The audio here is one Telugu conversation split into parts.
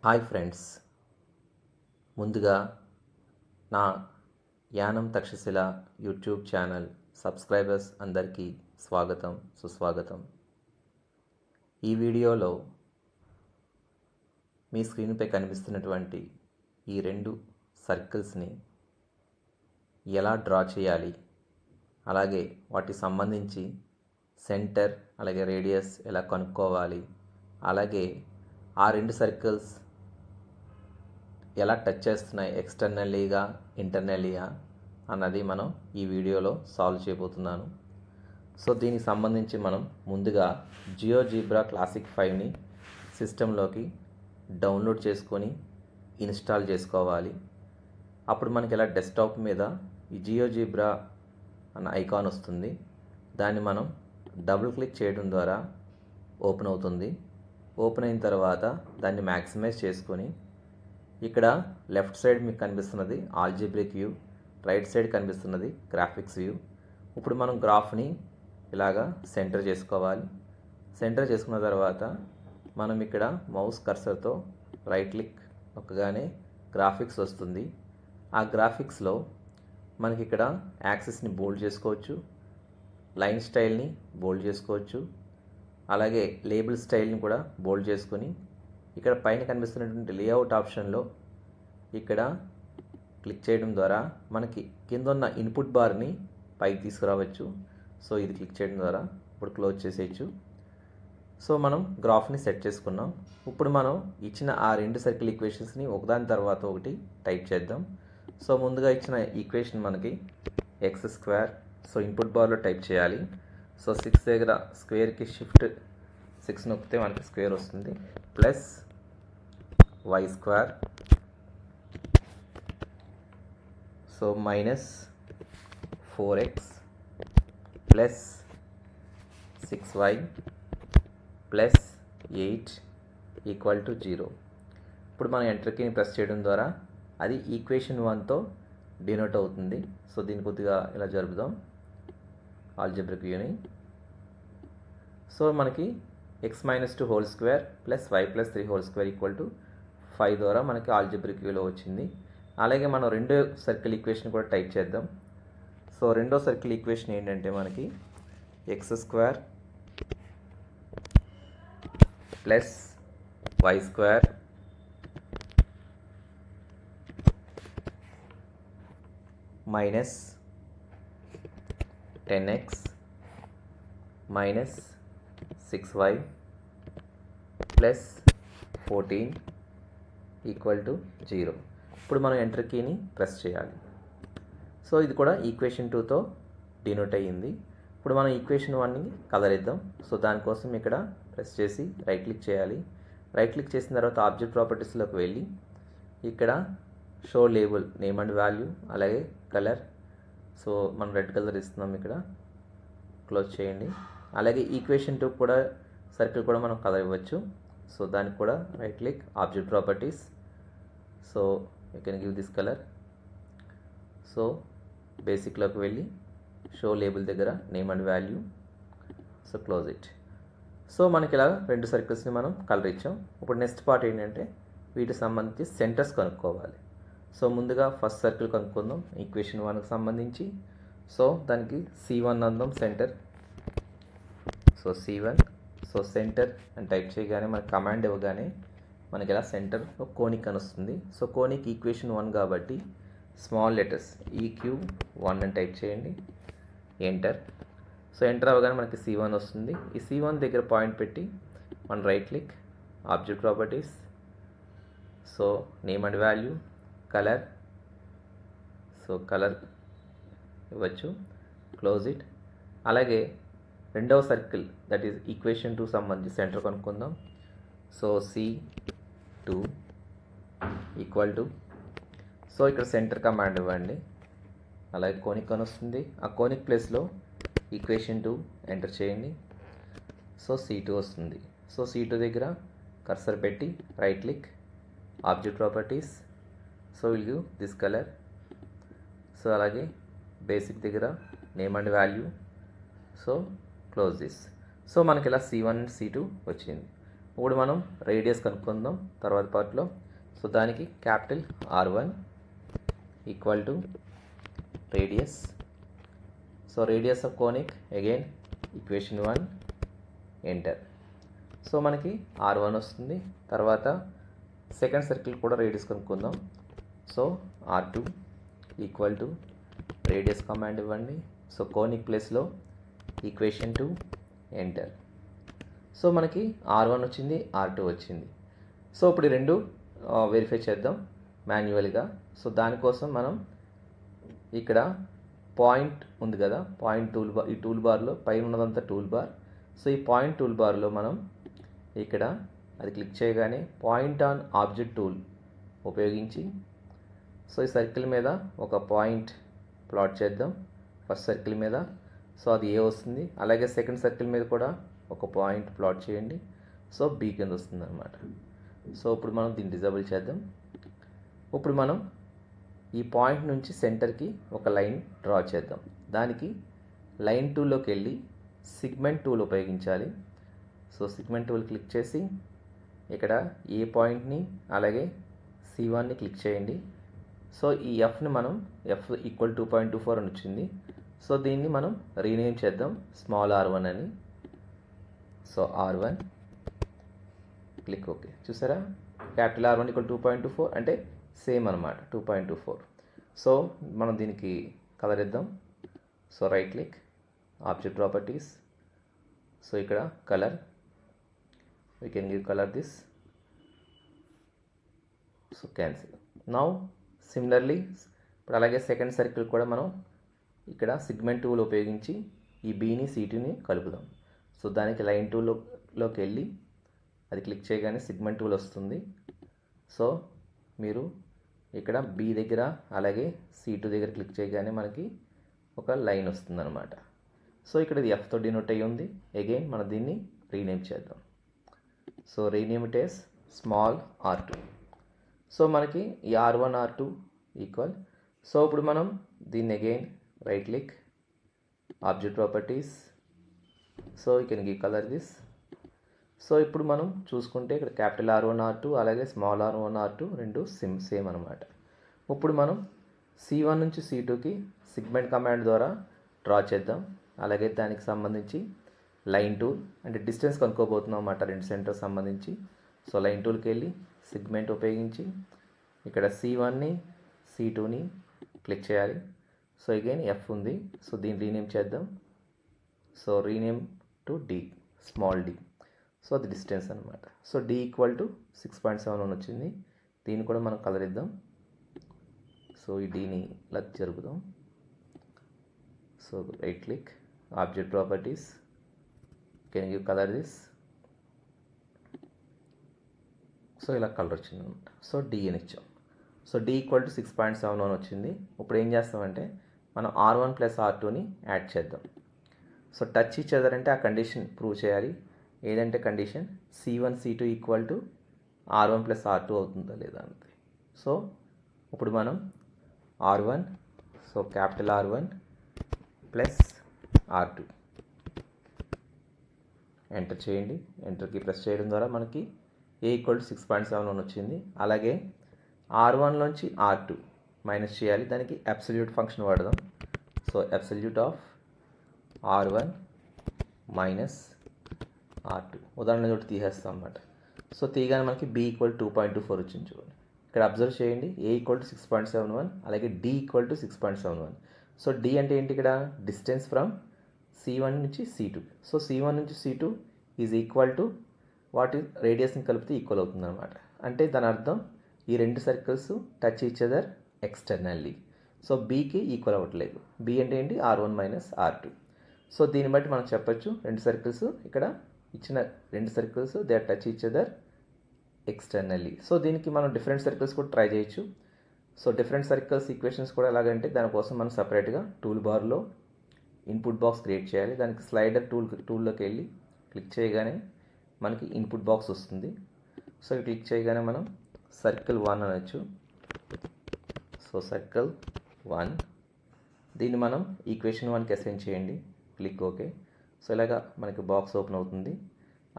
హాయ్ ఫ్రెండ్స్, ముందుగా నా Yanam Takshashila YouTube channel subscribers అందరికీ స్వాగతం సుస్వాగతం. ఈ వీడియోలో మీ స్క్రీన్పై కనిపిస్తున్నటువంటి ఈ రెండు సర్కిల్స్ని ఎలా డ్రా చేయాలి, అలాగే వాటికి సంబంధించి సెంటర్ అలాగే రేడియస్ ఎలా కనుక్కోవాలి, అలాగే ఆ రెండు సర్కిల్స్ ఎలా టచ్ చేస్తున్నాయి ఎక్స్టర్నల్లీగా ఇంటర్నల్లీగా అన్నది మనం ఈ వీడియోలో సాల్వ్ చేయబోతున్నాను. సో దీనికి సంబంధించి మనం ముందుగా జియోజీబ్రా క్లాసిక్ 5ని సిస్టంలోకి డౌన్లోడ్ చేసుకొని ఇన్స్టాల్ చేసుకోవాలి. అప్పుడు మనకి ఇలా డెస్క్టాప్ మీద ఈ జియోజీబ్రా అన్న ఐకాన్ వస్తుంది. దాన్ని మనం డబుల్ క్లిక్ చేయడం ద్వారా ఓపెన్ అవుతుంది. ఓపెన్ అయిన తర్వాత దాన్ని మ్యాక్సిమైజ్ చేసుకొని ఇక్కడ లెఫ్ట్ సైడ్ మీకు కనిపిస్తున్నది ఆల్జీబ్రిక్ వ్యూ, రైట్ సైడ్ కనిపిస్తున్నది గ్రాఫిక్స్ వ్యూ. ఇప్పుడు మనం గ్రాఫ్ని ఇలాగా సెంటర్ చేసుకోవాలి. సెంటర్ చేసుకున్న తర్వాత మనం ఇక్కడ మౌస్ కర్సర్తో రైట్ క్లిక్ నొక్కగానే గ్రాఫిక్స్ వస్తుంది. ఆ గ్రాఫిక్స్లో మనకి ఇక్కడ యాక్సిస్ని బోల్డ్ చేసుకోవచ్చు, లైన్ స్టైల్ని బోల్డ్ చేసుకోవచ్చు, అలాగే లేబుల్ స్టైల్ని కూడా బోల్డ్ చేసుకొని ఇక్కడ పైన కనిపిస్తున్నటువంటి లేఅవుట్ ఆప్షన్లో ఇక్కడ క్లిక్ చేయడం ద్వారా మనకి కింద ఉన్న ఇన్పుట్ బార్ని పైకి తీసుకురావచ్చు. సో ఇది క్లిక్ చేయడం ద్వారా ఇప్పుడు క్లోజ్ చేసేయచ్చు. సో మనం గ్రాఫ్ని సెట్ చేసుకున్నాం. ఇప్పుడు మనం ఇచ్చిన ఆ రెండు సర్కిల్ ఈక్వేషన్స్ని ఒకదాని తర్వాత ఒకటి టైప్ చేద్దాం. సో ముందుగా ఇచ్చిన ఈక్వేషన్ మనకి x². సో ఇన్పుట్ బార్లో టైప్ చేయాలి. సో 6 దగ్గర స్క్వేర్కి షిఫ్ట్ 6 నొక్కితే మనకి స్క్వేర్ వస్తుంది, plus y². So minus 4x plus 6y plus 8 equal to 0. ఇప్పుడు మనం ఎంటర్ కీని ప్రెస్ చేయడం ద్వారా అది ఈక్వేషన్ 1తో డినోట్ అవుతుంది. సో దీన్ని కొద్దిగా ఇలా జరుపుదాం ఆల్జీబ్రిక్ వ్యూని. సో మనకి x-2² plus y+3² equal to 5 ద్వారా మనకి ఆల్జీబ్రిక్ వ్యూలో వచ్చింది. అలాగే మనం రెండో సర్కిల్ ఈక్వేషన్ కూడా టైప్ చేద్దాం. సో రెండో సర్కిల్ ఈక్వేషన్ ఏంటంటే మనకి x² plus y² minus 10x minus 6y plus 14 equal to 0. ఇప్పుడు మనం ఎంటర్ కీని ప్రెస్ చేయాలి. సో ఇది కూడా ఈక్వేషన్ 2తో డినోట్ అయ్యింది. ఇప్పుడు మనం ఈక్వేషన్ 1ని కలర్ ఇద్దాం. సో దానికోసం ఇక్కడ ప్రెస్ చేసి రైట్ క్లిక్ చేయాలి. రైట్ క్లిక్ చేసిన తర్వాత ఆబ్జెక్ట్ ప్రాపర్టీస్లోకి వెళ్ళి ఇక్కడ show label name and value అలాగే కలర్. సో మనం రెడ్ కలర్ ఇస్తున్నాం, ఇక్కడ క్లోజ్ చేయండి. అలాగే ఈక్వేషన్ 2 కూడా సర్కిల్ కూడా మనం కలర్ ఇవ్వచ్చు. సో దానికి కూడా right click object properties. So you can give this colour. So బేసిక్లోకి వెళ్ళి షో లేబుల్ దగ్గర name and value. So close it. So మనకి ఇలా రెండు సర్కిల్స్ని మనం కలర్ ఇచ్చాం. ఇప్పుడు నెక్స్ట్ పార్ట్ ఏంటంటే వీటికి సంబంధించి సెంటర్స్ కనుక్కోవాలి. సో ముందుగా ఫస్ట్ సర్కిల్ కనుక్కుందాం ఈక్వేషన్ 1కి సంబంధించి. సో దానికి C1 అందాం centre. So C1. So centre అని టైప్ చేయగానే మనకి కమాండ్ ఇవ్వగానే మనకి ఇలా సెంటర్ కోనిక్ అని వస్తుంది. సో కోనిక్ ఈక్వేషన్ 1 కాబట్టి స్మాల్ లెటర్స్ EQ1 అని టైప్ చేయండి, ఎంటర్. సో ఎంటర్ అవ్వగానే మనకి C1 వస్తుంది. ఈ C1 దగ్గర పాయింట్ పెట్టి మన right click object properties. So name and value, colour. So colour ఇవ్వచ్చు, క్లోజ్ ఇట్. అలాగే రెండవ సర్కిల్ దట్ ఈజ్ ఈక్వేషన్ 2 సంబంధించి సెంటర్ కనుక్కుందాం. So C2 equal to, so ఇక్కడ సెంటర్ కమాండ్ ఇవ్వండి. అలాగే కోనిక్ అని వస్తుంది. ఆ కోనిక్ ప్లేస్లో ఈక్వేషన్ 2 ఎంటర్ చేయండి. సో C2 వస్తుంది. సో C2 దగ్గర కర్సర్ పెట్టి right click object properties. So will give this colour. So అలాగే బేసిక్ దగ్గర name and value. So close this. So మనకి ఇలా C1 C2 వచ్చింది. ఇప్పుడు మనం రేడియస్ కనుక్కుందాం తర్వాత పార్ట్లో. సో దానికి capital R1 equal to radius. So radius of conic again equation 1 enter. So మనకి R1 వస్తుంది. తర్వాత సెకండ్ సర్కిల్ కూడా రేడియస్ కనుక్కుందాం. So R2 equal to radius command ఇవ్వండి. సో కోనిక్ ప్లేస్లో ఈక్వేషన్ 2 ఎంటర్. సో మనకి R1 వచ్చింది, R2 వచ్చింది. సో ఇప్పుడు ఈ రెండు వెరిఫై చేద్దాం మాన్యువల్గా. సో దానికోసం మనం ఇక్కడ పాయింట్ ఉంది కదా, పాయింట్ టూల్ బార్, ఈ టూల్ బార్లో పైన ఉన్నదంతా టూల్ బార్. సో ఈ పాయింట్ టూల్ బార్లో మనం ఇక్కడ అది క్లిక్ చేయగానే పాయింట్ ఆన్ ఆబ్జెక్ట్ టూల్ ఉపయోగించి సో ఈ సర్కిల్ మీద ఒక పాయింట్ ప్లాట్ చేద్దాం. ఫస్ట్ సర్కిల్ మీద సో అది ఏ వస్తుంది, అలాగే సెకండ్ సర్కిల్ మీద కూడా ఒక పాయింట్ ప్లాట్ చేయండి. సో బి కింద వస్తుంది అనమాట. సో ఇప్పుడు మనం దీన్ని డిజేబుల్ చేద్దాం. ఇప్పుడు మనం ఈ పాయింట్ నుంచి సెంటర్కి ఒక లైన్ డ్రా చేద్దాం. దానికి లైన్ టూల్లోకి వెళ్ళి సిగ్మెంట్ టూల్ ఉపయోగించాలి. సో సిగ్మెంట్ టూల్ క్లిక్ చేసి ఇక్కడ ఏ పాయింట్ని అలాగే C1ని క్లిక్ చేయండి. సో ఈ ఎఫ్ని మనం ఎఫ్ ఈక్వల్ 2.24 అని వచ్చింది. సో దీన్ని మనం రీనేమ్ చేద్దాం స్మాల్ r1 అని. So R1 click okay. చూసారా, క్యాపిటల్ R1 ఈక్వల్ 2.24 అంటే సేమ్ అనమాట 2.24. సో మనం దీనికి కలర్ ఇద్దాం. So right click, object properties. So ఇక్కడ colour, we can give color this. So cancel. Now similarly ఇప్పుడు అలాగే సెకండ్ సర్కిల్ కూడా మనం ఇక్కడ సిగ్మెంట్ టూల్ ఉపయోగించి ఈ బీని C2ని కలుపుదాం. సో దానికి లైన్ టూల్లోకి వెళ్ళి అది క్లిక్ చేయగానే సిగ్మెంట్ టూల్ వస్తుంది. సో మీరు ఇక్కడ బి దగ్గర అలాగే C2 దగ్గర క్లిక్ చేయగానే మనకి ఒక లైన్ వస్తుంది అనమాట. సో ఇక్కడ ఇది ఎఫ్తో డినోట్ అయ్యి ఉంది. అగైన్ మనం దీన్ని రీనేమ్ చేద్దాం. So rename it as small r2. So మనకి ఈ R1 R2 ఈక్వల్. సో ఇప్పుడు మనం దీన్ని again right click, object properties. So you can give colour this. So ఇప్పుడు మనం చూసుకుంటే ఇక్కడ క్యాపిటల్ R1 R2 అలాగే స్మాల్ r1 R2 రెండు సేమ్ అనమాట. ఇప్పుడు మనం C1 నుంచి C2కి సిగ్మెంట్ కమాండ్ ద్వారా డ్రా చేద్దాం. అలాగే దానికి సంబంధించి లైన్ టూల్ అంటే డిస్టెన్స్ కనుక్కోబోతున్నాం అన్నమాట రెండు సెంటర్ సంబంధించి. సో లైన్ టూల్కి వెళ్ళి సిగ్మెంట్ ఉపయోగించి ఇక్కడ C1ని C2ని క్లిక్ చేయాలి. సో అగైన్ ఎఫ్ ఉంది. సో దీన్ని రీనేమ్ చేద్దాం. So rename to D, small d. So అది డిస్టెన్స్ అనమాట. సో D ఈక్వల్ టు 6.71 వచ్చింది. దీన్ని కూడా మనం కలర్ ఇద్దాం. సో ఈ డీని ఇలా జరుపుదాం. So right click, object properties, can you colour this. So ఇలా కలర్ వచ్చింది అనమాట. సో D అని ఇచ్చాం. సో D ఈక్వల్ టు 6.71 వచ్చింది. ఇప్పుడు ఏం చేస్తామంటే మనం R1 ప్లస్ R2ని యాడ్ చేద్దాం. సో టచ్ ఇచ్చేదారంటే ఆ కండిషన్ ప్రూవ్ చేయాలి. ఏదంటే condition C1 C2 equal to R1 plus R2 అవుతుందా లేదా అంతే. సో ఇప్పుడు మనం R1, so capital R1 plus R2 enter చేయండి. ఎంటర్కి ప్రెస్ చేయడం ద్వారా మనకి A ఈక్వల్ టు 6.71 వచ్చింది. అలాగే R1లోంచి R2 మైనస్ చేయాలి. దానికి అబ్సల్యూట్ ఫంక్షన్ వాడదాం. So absolute of R1 minus R2 ఉదాహరణ చోటు తీసేస్తాం అన్నమాట. సో తీయగానే మనకి B ఈక్వల్ 2.24 వచ్చింది చూడండి. ఇక్కడ అబ్జర్వ్ చేయండి, A ఈక్వల్ టు 6.71 అలాగే D equal to 6.71. So D అంటే ఏంటి, ఇక్కడ డిస్టెన్స్ ఫ్రమ్ C1 నుంచి C2. సో C1 నుంచి C2 ఈజ్ ఈక్వల్ టు వాటి రేడియస్ని కలిపితే ఈక్వల్ అవుతుంది అనమాట. అంటే దాని అర్థం ఈ రెండు circles touch each other externally. So Bకి ఈక్వల్ అవ్వట్లేదు. B అంటే ఏంటి, R1 మైనస్ R2. సో దీన్ని బట్టి మనం చెప్పచ్చు రెండు సర్కిల్స్, ఇక్కడ ఇచ్చిన రెండు circles they are touch each other externally. So దీనికి మనం డిఫరెంట్ సర్కిల్స్ కూడా ట్రై చేయొచ్చు. సో డిఫరెంట్ సర్కిల్స్ ఈక్వేషన్స్ కూడా ఎలాగంటే దానికోసం మనం సపరేట్గా టూల్ బార్లో ఇన్పుట్ బాక్స్ క్రియేట్ చేయాలి. దానికి స్లైడర్ టూల్లోకి వెళ్ళి క్లిక్ చేయగానే మనకి ఇన్పుట్ బాక్స్ వస్తుంది. సో క్లిక్ చేయగానే మనం సర్కిల్ 1 అనొచ్చు. సో సర్కిల్ 1 దీన్ని మనం ఈక్వేషన్ 1కి అసైన్ చేయండి. Click okay. సో ఇలాగా మనకి బాక్స్ ఓపెన్ అవుతుంది.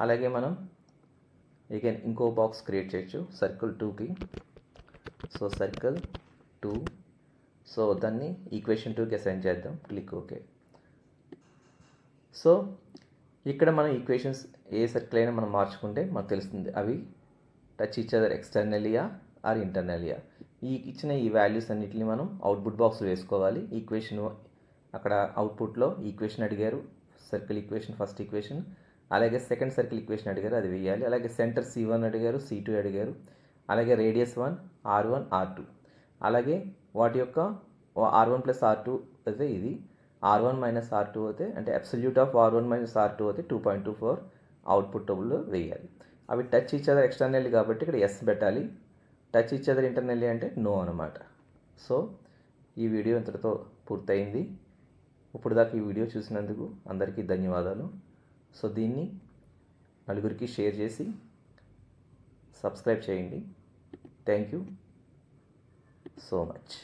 అలాగే మనం అగైన్ ఇంకో బాక్స్ క్రియేట్ చేయొచ్చు సర్కిల్ 2కి. సో సర్కిల్ 2, సో దాన్ని ఈక్వేషన్ 2కి అసైన్ చేద్దాం. Click okay. సో ఇక్కడ మనం ఈక్వేషన్స్ ఏ సర్కిల్ అయినా మనం మార్చుకుంటే మనకు తెలుస్తుంది అవి టచ్ ఈచ్ అదర్ ఎక్స్టర్నలియా ఆర్ ఇంటర్నలియా. ఇచ్చిన ఈ వాల్యూస్ అన్నిటిని మనం అవుట్పుట్ బాక్స్ వేసుకోవాలి. ఈక్వేషన్ అక్కడ అవుట్పుట్లో ఈక్వేషన్ అడిగారు, సర్కిల్ ఈక్వేషన్ ఫస్ట్ ఈక్వేషన్, అలాగే సెకండ్ సర్కిల్ ఈక్వేషన్ అడిగారు, అది వేయాలి. అలాగే సెంటర్ C1 అడిగారు, C2 అడిగారు, అలాగే రేడియస్ 1, R1, R2, అలాగే వాటి యొక్క R1 + R2 అయితే ఇది, R1 - R2 అయితే అంటే అబ్సల్యూట్ ఆఫ్ R1 - R2 అయితే 2.24 అవుట్పుట్ టేబుల్లో వేయాలి. అవి టచ్ ఈచ్ అదర్ ఎక్స్టర్నల్లీ కాబట్టి ఇక్కడ ఎస్ పెట్టాలి, టచ్ ఈచ్ అదర్ ఇంటర్నల్లీ అంటే నో అనమాట. సో ఈ వీడియో ఇంతటితో పూర్తయింది. ఇప్పుడు దాకా ఈ వీడియో చూసినందుకు అందరికీ ధన్యవాదాలు. సో దీన్ని నలుగురికి షేర్ చేసి సబ్స్క్రైబ్ చేయండి. Thank you so much.